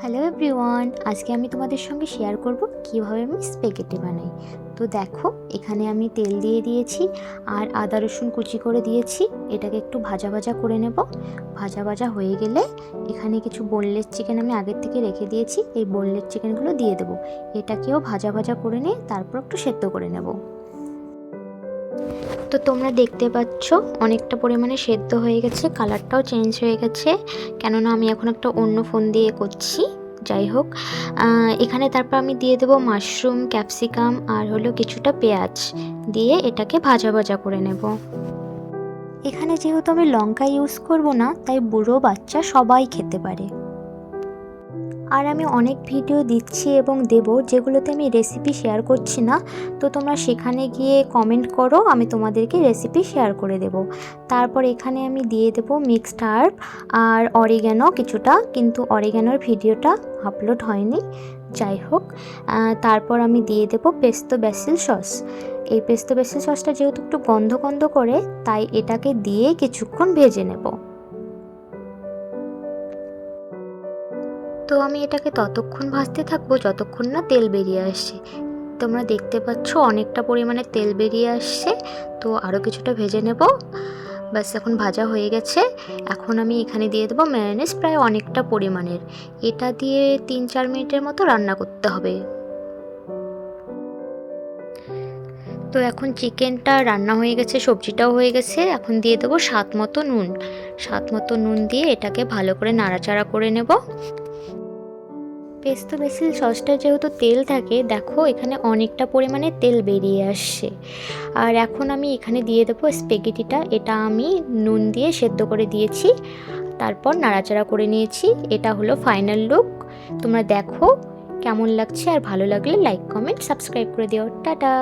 Hello everyone, আজকে আমি তোমাদের সঙ্গে শেয়ার করব কিভাবে আমি স্প্যাগেটি বানাই। তো দেখো, এখানে আমি তেল দিয়ে দিয়েছি আর আদা রসুন কুচি করে দিয়েছি। এটাকে একটু ভাজা ভাজা করে নেব। ভাজা ভাজা হয়ে গেলে এখানে কিছু বোনলেস চিকেন আমি আগের থেকে রেখে দিয়েছি, এই বোনলেস চিকেনগুলো দিয়ে দেবো। এটাকেও ভাজা ভাজা করে নিয়ে তারপর একটু সেদ্ধ করে নেব। তো তোমরা দেখতে পাচ্ছ অনেকটা পরিমাণে সেদ্ধ হয়ে গেছে, কালারটাও চেঞ্জ হয়ে গেছে, কেননা আমি এখন একটা অন্য ফোন দিয়ে করছি। যাই হোক, এখানে তারপর আমি দিয়ে দেবো মাশরুম, ক্যাপসিকাম আর হলো কিছুটা পেঁয়াজ দিয়ে এটাকে ভাজা ভাজা করে নেব। এখানে যেহেতু আমি লঙ্কা ইউজ করব না, তাই বুড়ো বাচ্চা সবাই খেতে পারে। আর আমি অনেক ভিডিও দিচ্ছি এবং দেব যেগুলোতে আমি রেসিপি শেয়ার করছি না, তো তোমরা সেখানে গিয়ে কমেন্ট করো, আমি তোমাদেরকে রেসিপি শেয়ার করে দেব। তারপর এখানে আমি দিয়ে দেব মিক্সড হার্ব আর অরিগ্যানো কিছুটা, কিন্তু অরিগ্যানোর ভিডিওটা আপলোড হয়নি। যাই হোক, তারপর আমি দিয়ে দেব পেস্তো ব্যাসিল সস। এই পেস্তো ব্যাসিল সসটা যেহেতু একটু গন্ধ গন্ধ করে, তাই এটাকে দিয়ে কিছুক্ষণ ভেজে নেব। তো আমি এটাকে ততক্ষণ ভাজতে থাকবো যতক্ষণ না তেল বেরিয়ে আসছে। তোমরা দেখতে পাচ্ছ অনেকটা পরিমাণে তেল বেরিয়ে আসছে, তো আরও কিছুটা ভেজে নেব। ব্যাস, এখন ভাজা হয়ে গেছে। এখন আমি এখানে দিয়ে দেবো মেয়োনিজ, প্রায় অনেকটা পরিমাণের। এটা দিয়ে 3-4 মিনিটের মতো রান্না করতে হবে। তো এখন চিকেনটা রান্না হয়ে গেছে, সবজিটাও হয়ে গেছে। এখন দিয়ে দেবো স্বাদ মতো নুন। স্বাদ মতো নুন দিয়ে এটাকে ভালো করে নাড়াচাড়া করে নেব। পেস্তো বেসিল সসটা যেহেতু তেল থাকে, দেখো এখানে অনেকটা পরিমাণে তেল বেরিয়ে আসছে। আর এখন আমি এখানে দিয়ে দেবো স্প্যাগেটিটা। এটা আমি নুন দিয়ে সেদ্ধ করে দিয়েছি, তারপর নাড়াচাড়া করে নিয়েছি। এটা হলো ফাইনাল লুক। তোমরা দেখো কেমন লাগছে, আর ভালো লাগলে লাইক, কমেন্ট, সাবস্ক্রাইব করে দিও। টাটা।